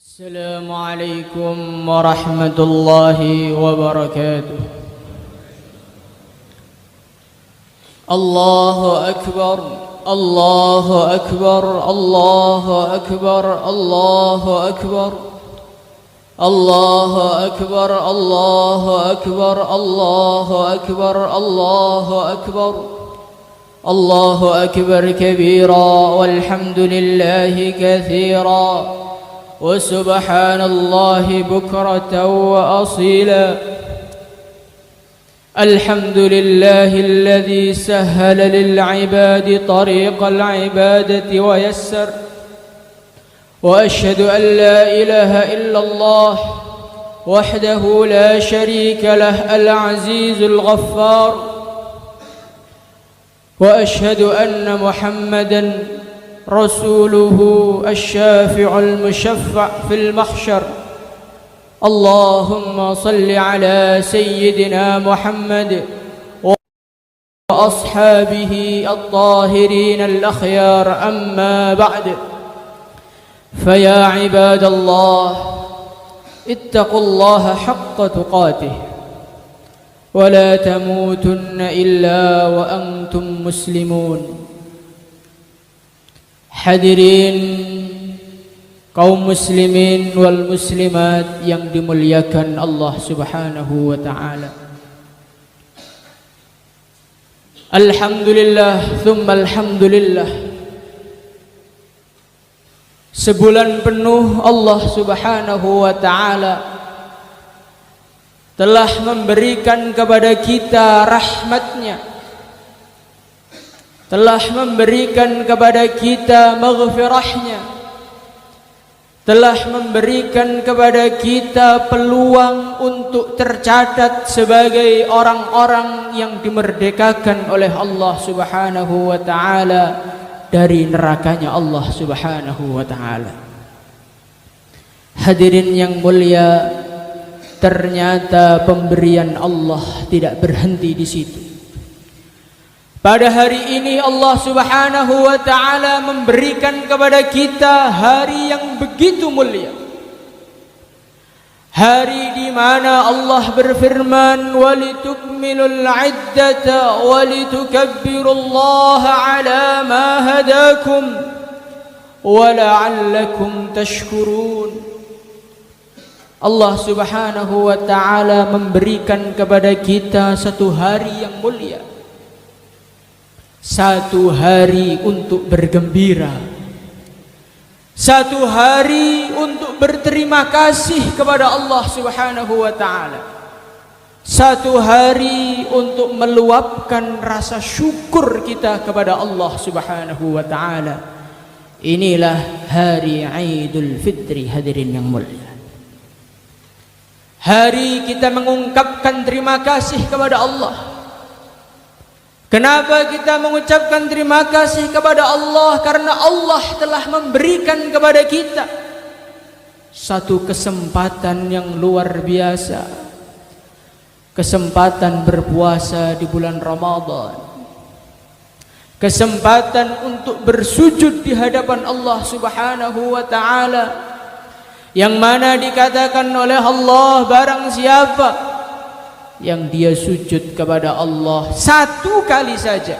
السلام عليكم ورحمة الله وبركاته. الله أكبر الله أكبر الله أكبر الله أكبر الله أكبر الله أكبر الله أكبر الله أكبر الله أكبر كبيرا والحمد لله كثيرا وسبحان الله بكرة وأصيلا. الحمد لله الذي سهل للعباد طريق العبادة ويسر، وأشهد أن لا إله إلا الله وحده لا شريك له العزيز الغفار، وأشهد أن محمدًا رسوله الشافع المشفع في المحشر. اللهم صل على سيدنا محمد وأصحابه الطاهرين الأخيار. أما بعد، فيا عباد الله اتقوا الله حق تقاته ولا تموتن إلا وأنتم مسلمون. Hadirin kaum muslimin wal muslimat yang dimuliakan Allah Subhanahu wa taala. Alhamdulillah tsumma alhamdulillah. Sebulan penuh Allah Subhanahu wa taala telah memberikan kepada kita rahmatnya, telah memberikan kepada kita maghfirahnya, telah memberikan kepada kita peluang untuk tercatat sebagai orang-orang yang dimerdekakan oleh Allah Subhanahu wa taala dari nerakanya Allah Subhanahu wa taala. Hadirin yang mulia, ternyata pemberian Allah tidak berhenti di situ. Pada hari ini Allah Subhanahu wa taala memberikan kepada kita hari yang begitu mulia. Hari di mana Allah berfirman, "Walitukmilul 'iddata walitukabbirullaha 'ala ma hadakum wa la'allakum tashkurun." Allah Subhanahu wa taala memberikan kepada kita satu hari yang mulia, satu hari untuk bergembira, satu hari untuk berterima kasih kepada Allah Subhanahu wa taala, satu hari untuk meluapkan rasa syukur kita kepada Allah Subhanahu wa taala. Inilah hari Idul Fitri, hadirin yang mulia. Hari kita mengungkapkan terima kasih kepada Allah. Kenapa kita mengucapkan terima kasih kepada Allah? Karena Allah telah memberikan kepada kita satu kesempatan yang luar biasa, kesempatan berpuasa di bulan Ramadan, kesempatan untuk bersujud di hadapan Allah Subhanahu wa taala, yang mana dikatakan oleh Allah, barang siapa yang dia sujud kepada Allah satu kali saja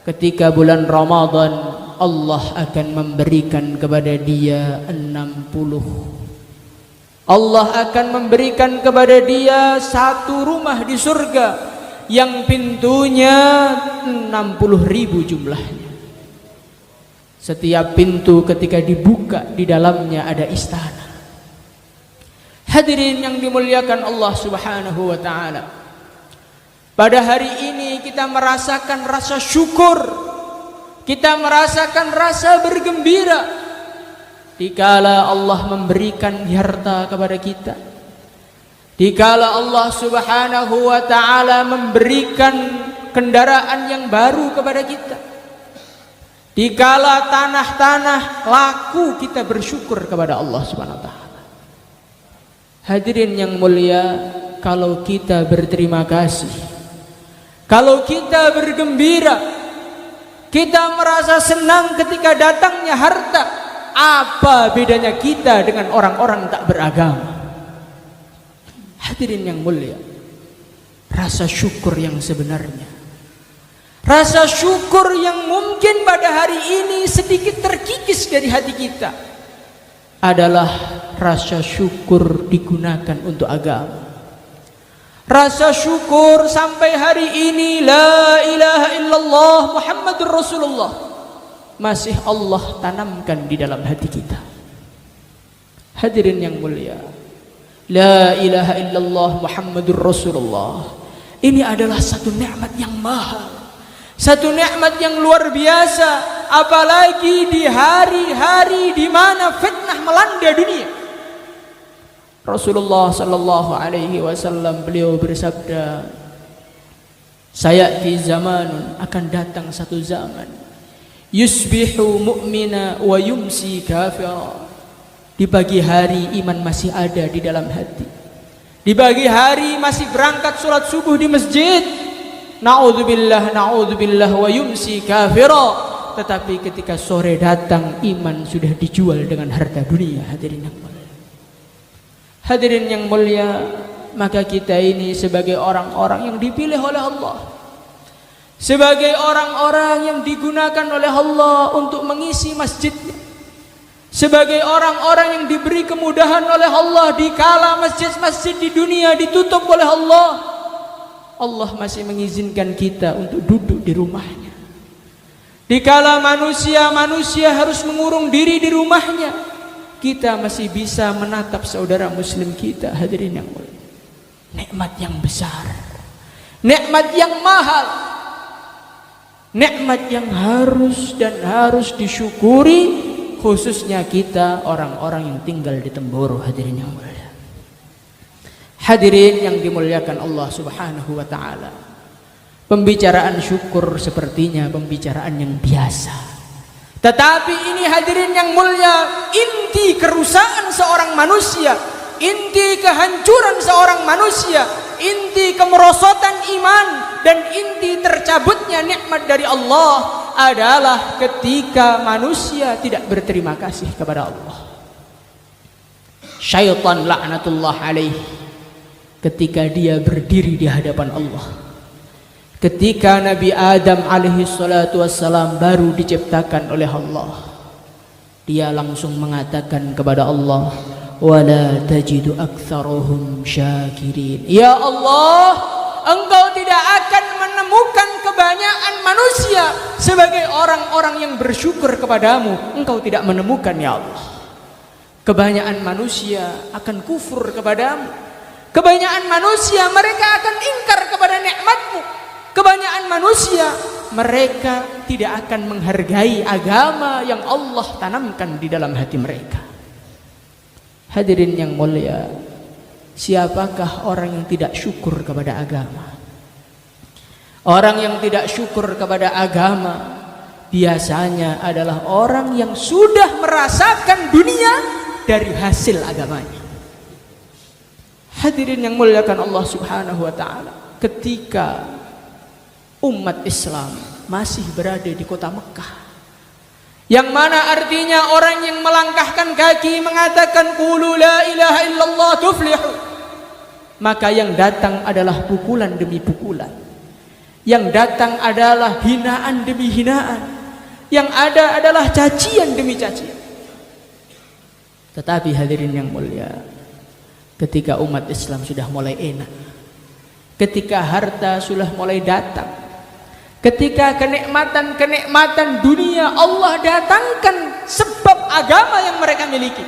ketika bulan Ramadan, Allah akan memberikan kepada dia 60. Allah akan memberikan kepada dia satu rumah di surga yang pintunya 60.000 jumlahnya. Setiap pintu ketika dibuka di dalamnya ada istana. Hadirin yang dimuliakan Allah Subhanahu wa taala, pada hari ini kita merasakan rasa syukur, kita merasakan rasa bergembira dikala Allah memberikan harta kepada kita, dikala Allah Subhanahu wa taala memberikan kendaraan yang baru kepada kita, dikala tanah-tanah laku, kita bersyukur kepada Allah Subhanahu wa taala. Hadirin yang mulia, kalau kita berterima kasih, kalau kita bergembira, kita merasa senang ketika datangnya harta, Apa bedanya kita dengan orang-orang tak beragama? Hadirin yang mulia, rasa syukur yang sebenarnya, rasa syukur yang mungkin pada hari ini sedikit terkikis dari hati kita, adalah rasa syukur digunakan untuk agama. Rasa syukur sampai hari ini la ilaha illallah Muhammadur Rasulullah masih Allah tanamkan di dalam hati kita. Hadirin yang mulia, la ilaha illallah Muhammadur Rasulullah ini adalah satu nikmat yang mahal, satu nikmat yang luar biasa, apalagi di hari-hari di mana fitnah melanda dunia. Rasulullah sallallahu alaihi wasallam beliau bersabda, sayati zamanun, akan datang satu zaman, yusbihu mu'mina wa yumsi kafira. Di pagi hari iman masih ada di dalam hati, di pagi hari masih berangkat sholat subuh di masjid, na'udzubillah na'udzubillah, wa yumsi kafira. Tetapi ketika sore datang iman sudah dijual dengan harta dunia. Hadirin yang mulia, hadirin yang mulia, maka kita ini sebagai orang-orang yang dipilih oleh Allah, sebagai orang-orang yang digunakan oleh Allah untuk mengisi masjidnya, sebagai orang-orang yang diberi kemudahan oleh Allah di kala masjid-masjid di dunia ditutup oleh Allah, Allah masih mengizinkan kita untuk duduk di rumahnya. Di kala manusia harus mengurung diri di rumahnya, kita masih bisa menatap saudara muslim kita. Hadirin yang mulia, nikmat yang besar, nikmat yang mahal, nikmat yang harus disyukuri, khususnya kita orang-orang yang tinggal di Temboro. Hadirin yang mulia, hadirin yang dimuliakan Allah Subhanahu wa taala, pembicaraan syukur sepertinya pembicaraan yang biasa. Tetapi ini hadirin yang mulia, inti kerusakan seorang manusia, inti kehancuran seorang manusia, inti kemerosotan iman, dan inti tercabutnya nikmat dari Allah adalah ketika manusia tidak berterima kasih kepada Allah. Syaitan laknatullah alaih, ketika dia berdiri di hadapan Allah, ketika Nabi Adam alaihi salatu wassalam baru diciptakan oleh Allah, dia langsung mengatakan kepada Allah, wala tajidu aktsaruhum syakirin. Ya Allah, Engkau tidak akan menemukan kebanyakan manusia sebagai orang-orang yang bersyukur kepadamu. Engkau tidak menemukan, ya Allah. Kebanyakan manusia akan kufur kepadamu. Kebanyakan manusia mereka akan ingkar kepada nikmatmu. Kebanyakan manusia mereka tidak akan menghargai agama yang Allah tanamkan di dalam hati mereka. Hadirin yang mulia, siapakah orang yang tidak syukur kepada agama? Orang yang tidak syukur kepada agama biasanya adalah orang yang sudah merasakan dunia dari hasil agamanya. Hadirin yang muliakan Allah Subhanahu wa taala, ketika umat Islam masih berada di kota Mekah, yang mana artinya orang yang melangkahkan kaki mengatakan qulu la ilaha illallah tuflihu, maka yang datang adalah pukulan demi pukulan, yang datang adalah hinaan demi hinaan, yang ada adalah cacian demi cacian. Tetapi hadirin yang mulia, ketika umat Islam sudah mulai enak, ketika harta sudah mulai datang, ketika kenikmatan-kenikmatan dunia Allah datangkan sebab agama yang mereka miliki,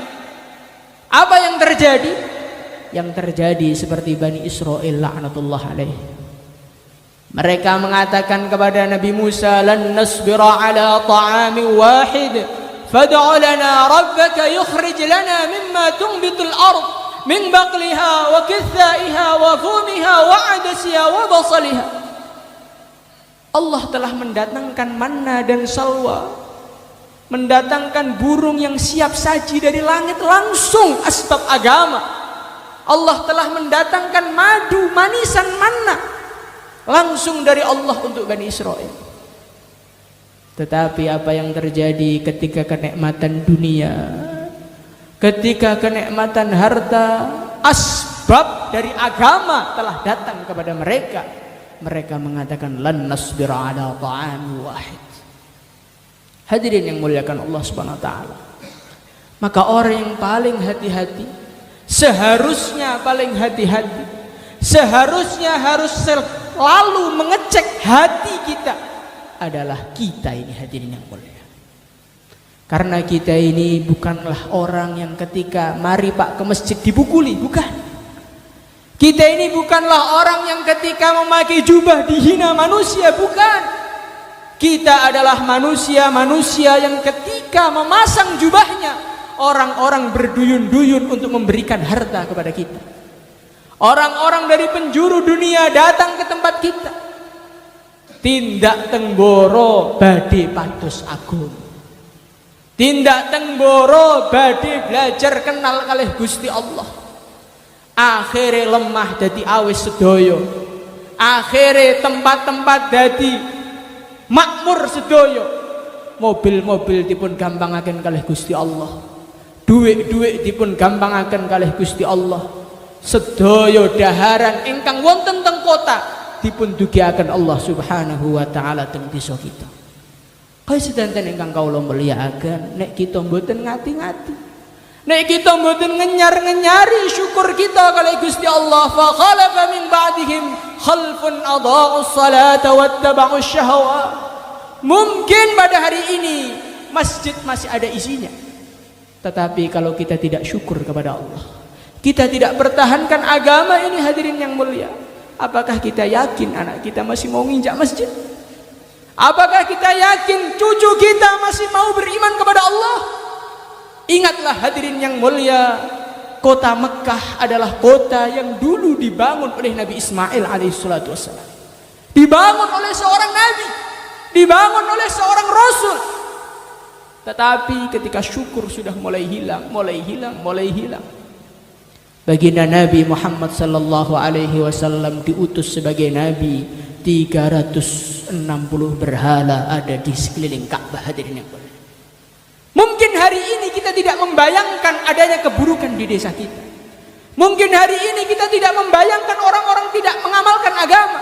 apa yang terjadi? Yang terjadi seperti Bani Israel laknatullah alaih. Mereka mengatakan kepada Nabi Musa, lan nasbira ala ta'amin wahid fad'u lana rabbaka yukhrij lana mimma tunbitul ard min baqliha wa kithaiha wa fumiha wa adasiha wa basaliha. Allah telah mendatangkan manna dan salwa, mendatangkan burung yang siap saji dari langit langsung asbab agama. Allah telah mendatangkan madu, manisan, manna langsung dari Allah untuk Bani Israel. Tetapi apa yang terjadi ketika kenikmatan dunia, ketika kenikmatan harta, asbab dari agama telah datang kepada mereka, mereka mengatakan lan nasbira ala ta'am wahid. Hadirin yang muliakan Allah Subhanahu wa taala. Maka orang yang paling hati-hati, seharusnya paling hati-hati, seharusnya harus selalu mengecek hati kita adalah kita ini, hadirin yang mulia. Karena kita ini bukanlah orang yang ketika mari Pak ke masjid dipukuli, bukan. Kita ini bukanlah orang yang ketika memakai jubah dihina manusia, bukan. Kita adalah manusia-manusia yang ketika memasang jubahnya, orang-orang berduyun-duyun untuk memberikan harta kepada kita. Orang-orang dari penjuru dunia datang ke tempat kita. Tindak tengboro badhe pados agung. Tindak tengboro badhe belajar kenal kalih Gusti Allah. Akhire lemah dadi awis sedaya. Akhire tempat-tempat dadi makmur sedaya. Mobil-mobil dipun gampangaken kalih Gusti Allah. Duit-duit dipun gampangaken kalih Gusti Allah. Sedaya daharan ingkang wonten teng kota dipun dugiaken Allah Subhanahu wa taala teng desa kita. Kaya sedanten ingkang kawula mulyakaken, nek kita mboten ngati-ngati, nek kita mboten ngenyar-ngenyari syukur kita kalih Gusti Allah, fa khalafa min ba'dihim khalfun adaa'us salata wattaba'us syahawat. Mungkin pada hari ini masjid masih ada isinya, tetapi kalau kita tidak syukur kepada Allah, kita tidak pertahankan agama ini, hadirin yang mulia, apakah kita yakin anak kita masih mau nginjak masjid? Apakah kita yakin cucu kita masih mau beriman kepada Allah? Ingatlah hadirin yang mulia, kota Mekah adalah kota yang dulu dibangun oleh Nabi Ismail alaihissalatu wassalam. Dibangun oleh seorang nabi, dibangun oleh seorang rasul. Tetapi ketika syukur sudah mulai hilang, baginda Nabi Muhammad sallallahu alaihi wasallam diutus sebagai nabi, 360 berhala ada di sekeliling Ka'bah, hadirin yang mulia. Mungkin hari ini kita tidak membayangkan adanya keburukan di desa kita. Mungkin hari ini kita tidak membayangkan orang-orang tidak mengamalkan agama.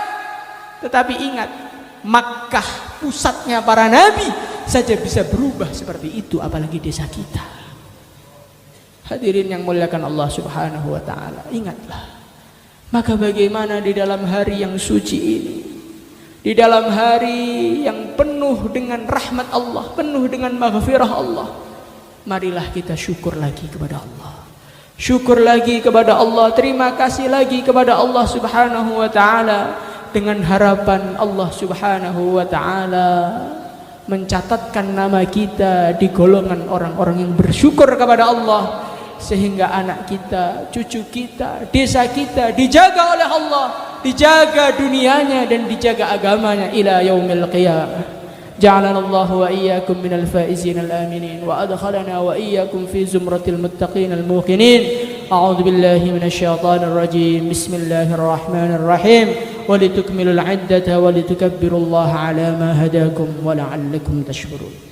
Tetapi ingat, Makkah pusatnya para nabi saja bisa berubah seperti itu, apalagi desa kita. Hadirin yang muliakan Allah Subhanahu wa taala, ingatlah. Maka bagaimana di dalam hari yang suci ini, di dalam hari yang penuh dengan rahmat Allah, penuh dengan maghfirah Allah, marilah kita syukur lagi kepada Allah. Syukur lagi kepada Allah, terima kasih lagi kepada Allah Subhanahu wa taala, dengan harapan Allah Subhanahu wa taala mencatatkan nama kita di golongan orang-orang yang bersyukur kepada Allah, sehingga anak kita, cucu kita, desa kita dijaga oleh Allah, dijaga dunianya dan dijaga agamanya ila yaumil qiyamah. Ja'alana Allah wa iyyakum minal faizin al-aminin wa adkhalana wa iyyakum fi zumratil muttaqin al-muqinin. A'udzu billahi minasyaitonir rajim. Bismillahirrahmanirrahim. Wa litukmilul 'iddata wa litukabbirullaha 'ala ma hadakum wa la'allakum tashkurun.